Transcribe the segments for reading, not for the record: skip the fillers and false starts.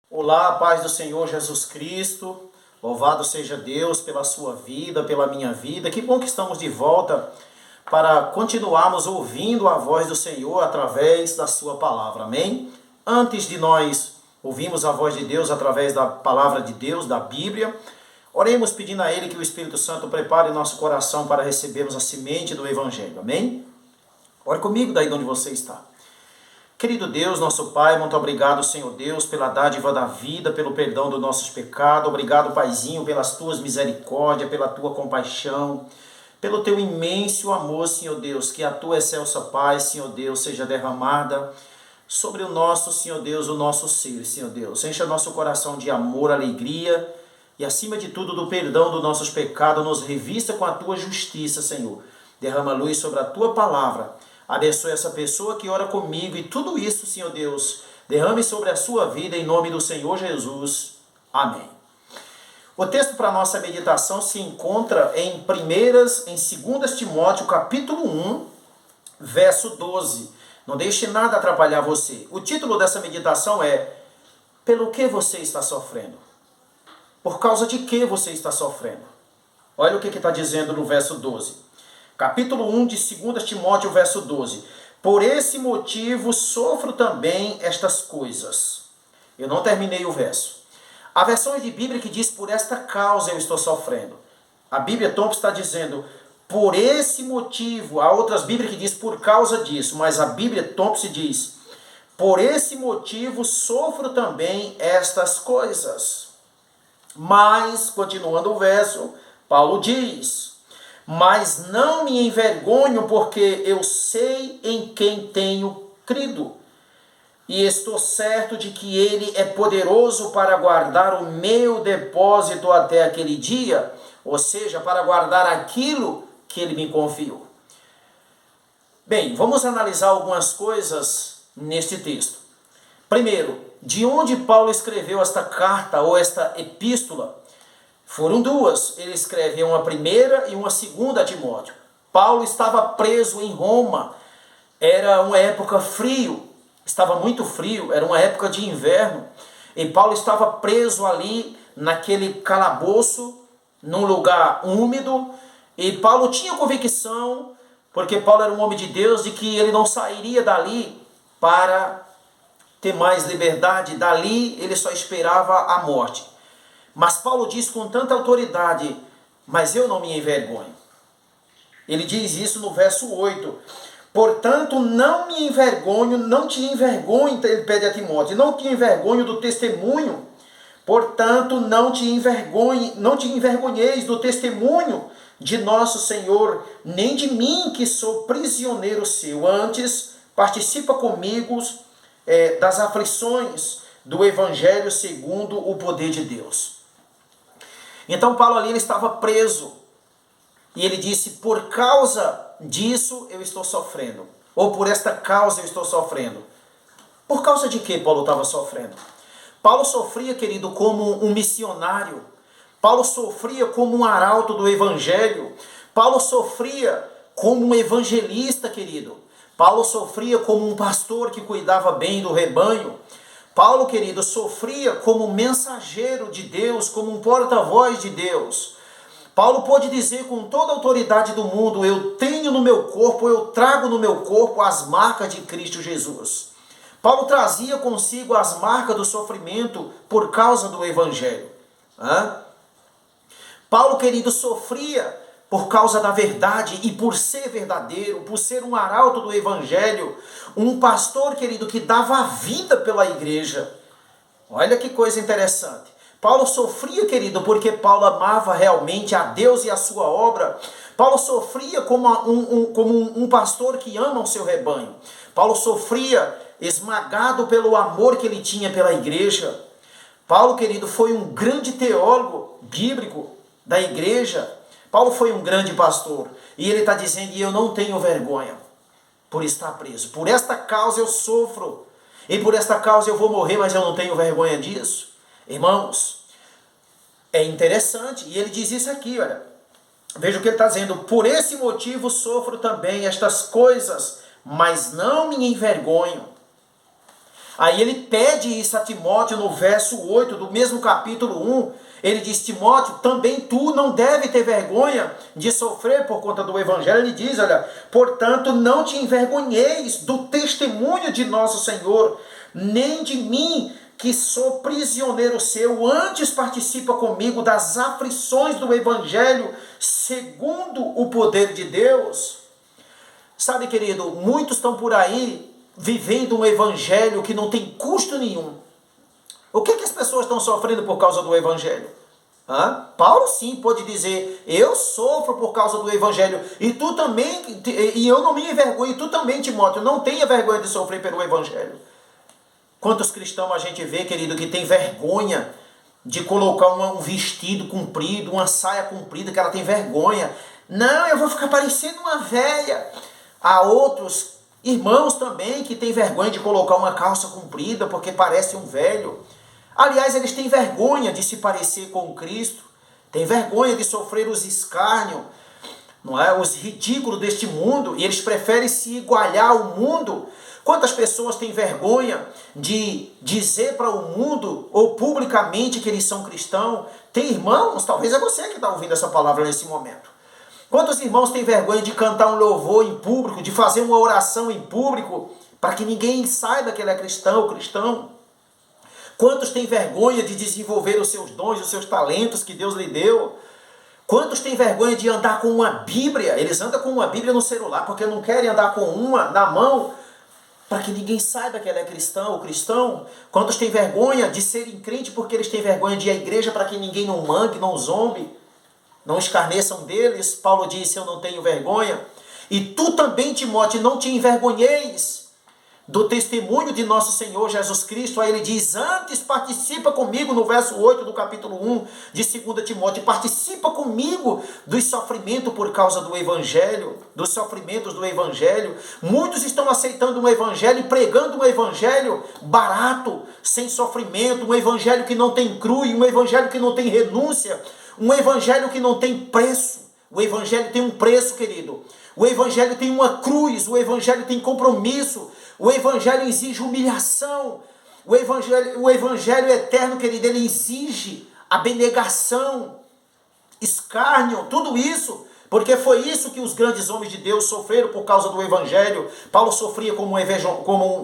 Olá, paz do Senhor Jesus Cristo. Louvado seja Deus pela sua vida, pela minha vida. Que bom que estamos de volta para continuarmos ouvindo a voz do Senhor através da sua palavra. Amém? Antes de nós ouvirmos a voz de Deus através da palavra de Deus, da Bíblia, oremos pedindo a Ele que o Espírito Santo prepare nosso coração para recebermos a semente do Evangelho. Amém? Ore comigo daí de onde você está. Querido Deus, nosso Pai, muito obrigado, Senhor Deus, pela dádiva da vida, pelo perdão dos nossos pecados. Obrigado, Paizinho, pelas tuas misericórdias, pela tua compaixão, pelo teu imenso amor, Senhor Deus, que a tua excelsa paz, Senhor Deus, seja derramada sobre o nosso, Senhor Deus, o nosso ser, Senhor Deus. Encha nosso coração de amor, alegria e, acima de tudo, do perdão dos nossos pecados. Nos revista com a tua justiça, Senhor. Derrama luz sobre a tua palavra. Abençoe essa pessoa que ora comigo e tudo isso, Senhor Deus, derrame sobre a sua vida em nome do Senhor Jesus. Amém. O texto para a nossa meditação se encontra em 2 Timóteo, capítulo 1, verso 12. Não deixe nada atrapalhar você. O título dessa meditação é: pelo que você está sofrendo? Por causa de que você está sofrendo? Olha o que está dizendo no verso 12. Capítulo 1 de 2 Timóteo, verso 12. Por esse motivo sofro também estas coisas. Eu não terminei o verso. Há versões de Bíblia que diz: por esta causa eu estou sofrendo. A Bíblia Thompson está dizendo: por esse motivo. Há outras Bíblias que diz por causa disso. Mas a Bíblia Thompson diz: por esse motivo sofro também estas coisas. Mas, continuando o verso, Paulo diz: mas não me envergonho, porque eu sei em quem tenho crido, e estou certo de que ele é poderoso para guardar o meu depósito até aquele dia, ou seja, para guardar aquilo que ele me confiou. Bem, vamos analisar algumas coisas neste texto. Primeiro, de onde Paulo escreveu esta carta ou esta epístola? Foram duas. Ele escreveu uma primeira e uma segunda a Timóteo. Paulo estava preso em Roma. Era uma época frio. Estava muito frio. Era uma época de inverno. E Paulo estava preso ali naquele calabouço, num lugar úmido. E Paulo tinha convicção, porque Paulo era um homem de Deus, de que ele não sairia dali para ter mais liberdade. Dali ele só esperava a morte. Mas Paulo diz com tanta autoridade: mas eu não me envergonho. Ele diz isso no verso 8. Portanto, não me envergonho, não te envergonhe, ele pede a Timóteo, não te envergonho do testemunho. Portanto, não te envergonheis do testemunho de nosso Senhor, nem de mim, que sou prisioneiro seu. Antes, participa comigo das aflições do Evangelho segundo o poder de Deus. Então Paulo ali ele estava preso, e ele disse: por causa disso eu estou sofrendo, ou por esta causa eu estou sofrendo. Por causa de que Paulo estava sofrendo? Paulo sofria, querido, como um missionário. Paulo sofria como um arauto do Evangelho. Paulo sofria como um evangelista, querido. Paulo sofria como um pastor que cuidava bem do rebanho. Paulo, querido, sofria como mensageiro de Deus, como um porta-voz de Deus. Paulo pôde dizer com toda a autoridade do mundo: eu tenho no meu corpo, eu trago no meu corpo as marcas de Cristo Jesus. Paulo trazia consigo as marcas do sofrimento por causa do Evangelho. Paulo, querido, sofria por causa da verdade e por ser verdadeiro, por ser um arauto do Evangelho, um pastor, querido, que dava a vida pela igreja. Olha que coisa interessante. Paulo sofria, querido, porque Paulo amava realmente a Deus e a sua obra. Paulo sofria como um pastor que ama o seu rebanho. Paulo sofria esmagado pelo amor que ele tinha pela igreja. Paulo, querido, foi um grande teólogo bíblico da igreja. Paulo foi um grande pastor, e ele está dizendo: e eu não tenho vergonha por estar preso. Por esta causa eu sofro, e por esta causa eu vou morrer, mas eu não tenho vergonha disso. Irmãos, é interessante, e ele diz isso aqui, olha. Veja o que ele está dizendo: por esse motivo sofro também estas coisas, mas não me envergonho. Aí ele pede isso a Timóteo no verso 8 do mesmo capítulo 1. Ele diz: Timóteo, também tu não deve ter vergonha de sofrer por conta do evangelho. Ele diz, olha, portanto não te envergonheis do testemunho de nosso Senhor, nem de mim, que sou prisioneiro seu, antes participa comigo das aflições do evangelho, segundo o poder de Deus. Sabe, querido, muitos estão por aí vivendo um evangelho que não tem custo nenhum. O que as pessoas estão sofrendo por causa do evangelho? Paulo sim pode dizer: eu sofro por causa do evangelho, e tu também, e eu não me envergonho, e tu também, Timóteo, não tenha vergonha de sofrer pelo evangelho. Quantos cristãos a gente vê, querido, que tem vergonha de colocar um vestido comprido, uma saia comprida, que ela tem vergonha. Não, eu vou ficar parecendo uma velha. Há outros irmãos também que têm vergonha de colocar uma calça comprida porque parece um velho. Aliás, eles têm vergonha de se parecer com Cristo, têm vergonha de sofrer os escárnios, não é? Os ridículos deste mundo, e eles preferem se igualar ao mundo. Quantas pessoas têm vergonha de dizer para o mundo ou publicamente que eles são cristãos? Tem irmãos, talvez é você que está ouvindo essa palavra nesse momento. Quantos irmãos têm vergonha de cantar um louvor em público, de fazer uma oração em público, para que ninguém saiba que ele é cristão ou cristão? Quantos têm vergonha de desenvolver os seus dons, os seus talentos que Deus lhe deu? Quantos têm vergonha de andar com uma Bíblia? Eles andam com uma Bíblia no celular porque não querem andar com uma na mão, para que ninguém saiba que ele é cristão ou cristão. Quantos têm vergonha de serem crente porque eles têm vergonha de ir à igreja, para que ninguém não mangue, não zombe, não escarneçam deles? Paulo disse: eu não tenho vergonha. E tu também, Timóteo, não te envergonheis do testemunho de nosso Senhor Jesus Cristo. Aí ele diz: antes participa comigo, no verso 8 do capítulo 1 de 2 Timóteo, participa comigo dos sofrimentos por causa do evangelho, dos sofrimentos do evangelho. Muitos estão aceitando um evangelho e pregando um evangelho barato, sem sofrimento, um evangelho que não tem cruz, um evangelho que não tem renúncia, um evangelho que não tem preço. O evangelho tem um preço, querido. O evangelho tem uma cruz, o evangelho tem compromisso, o evangelho exige humilhação, o evangelho eterno, querido, ele exige abnegação, escárnio, tudo isso, porque foi isso que os grandes homens de Deus sofreram por causa do evangelho. Paulo sofria como um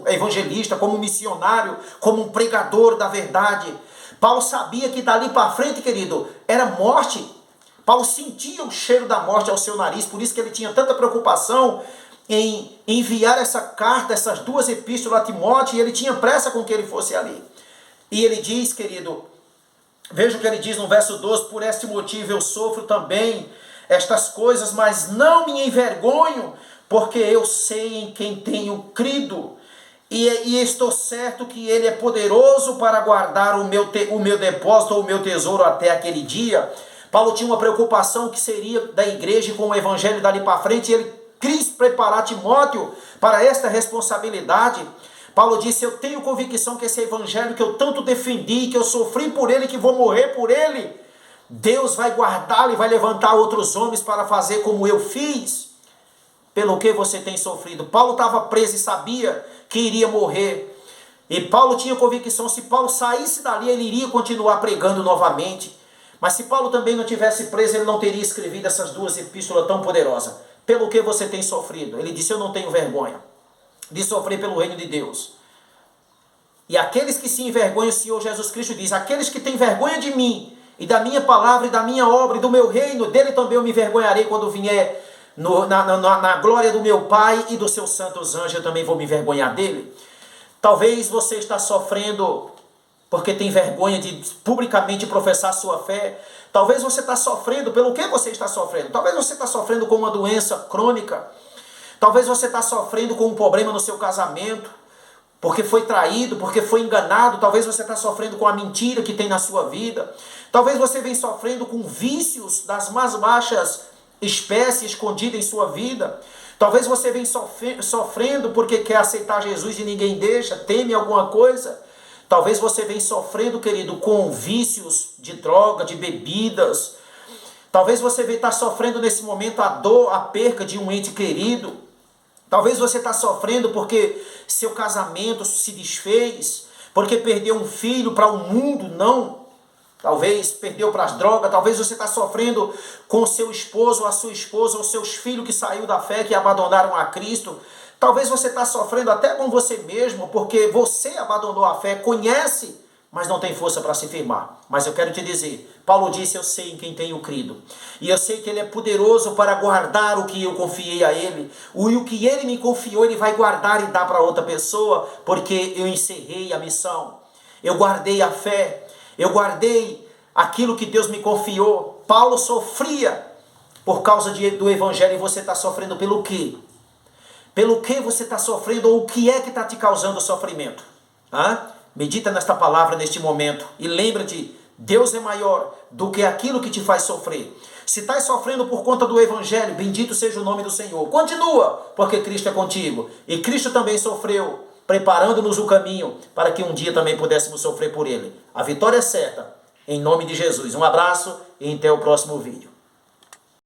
evangelista, como um missionário, como um pregador da verdade. Paulo sabia que dali para frente, querido, era morte. Paulo sentia o cheiro da morte ao seu nariz, por isso que ele tinha tanta preocupação em enviar essa carta, essas duas epístolas a Timóteo, e ele tinha pressa com que ele fosse ali. E ele diz, querido, veja o que ele diz no verso 12: por este motivo eu sofro também estas coisas, mas não me envergonho, porque eu sei em quem tenho crido, e estou certo que ele é poderoso para guardar o meu depósito, ou o meu tesouro até aquele dia. Paulo tinha uma preocupação que seria da igreja com o evangelho dali para frente, e ele quis preparar Timóteo para esta responsabilidade. Paulo disse: eu tenho convicção que esse evangelho que eu tanto defendi, que eu sofri por ele, que vou morrer por ele, Deus vai guardá-lo e vai levantar outros homens para fazer como eu fiz. Pelo que você tem sofrido? Paulo estava preso e sabia que iria morrer. E Paulo tinha convicção: se Paulo saísse dali, ele iria continuar pregando novamente. Mas se Paulo também não tivesse preso, ele não teria escrevido essas duas epístolas tão poderosas. Pelo que você tem sofrido? Ele disse: eu não tenho vergonha de sofrer pelo reino de Deus. E aqueles que se envergonham, o Senhor Jesus Cristo diz: aqueles que têm vergonha de mim, e da minha palavra, e da minha obra, e do meu reino, dele também eu me envergonharei quando vier na glória do meu Pai e dos seus santos anjos. Eu também vou me envergonhar dele. Talvez você está sofrendo porque tem vergonha de publicamente professar sua fé. Talvez você está sofrendo. Pelo que você está sofrendo? Talvez você está sofrendo com uma doença crônica. Talvez você está sofrendo com um problema no seu casamento, porque foi traído, porque foi enganado. Talvez você está sofrendo com a mentira que tem na sua vida. Talvez você venha sofrendo com vícios das mais baixas espécies escondidas em sua vida. Talvez você venha sofrendo porque quer aceitar Jesus e ninguém deixa, teme alguma coisa. Talvez você venha sofrendo, querido, com vícios de droga, de bebidas. Talvez você venha estar sofrendo nesse momento a dor, a perca de um ente querido. Talvez você está sofrendo porque seu casamento se desfez, porque perdeu um filho para o mundo, não. Talvez perdeu para as drogas, talvez você está sofrendo com o seu esposo, ou a sua esposa, ou seus filhos que saiu da fé, que abandonaram a Cristo. Talvez você está sofrendo até com você mesmo, porque você abandonou a fé, conhece, mas não tem força para se firmar. Mas eu quero te dizer, Paulo disse, eu sei em quem tenho crido. E eu sei que Ele é poderoso para guardar o que eu confiei a Ele. O que Ele me confiou, Ele vai guardar e dar para outra pessoa, porque eu encerrei a missão. Eu guardei a fé. Eu guardei aquilo que Deus me confiou. Paulo sofria por causa do Evangelho, e você está sofrendo pelo quê? Pelo que você está sofrendo, ou o que é que está te causando sofrimento? Medita nesta palavra neste momento e lembra-te, Deus é maior do que aquilo que te faz sofrer. Se estás sofrendo por conta do Evangelho, bendito seja o nome do Senhor. Continua, porque Cristo é contigo. E Cristo também sofreu, preparando-nos o caminho para que um dia também pudéssemos sofrer por Ele. A vitória é certa, em nome de Jesus. Um abraço e até o próximo vídeo.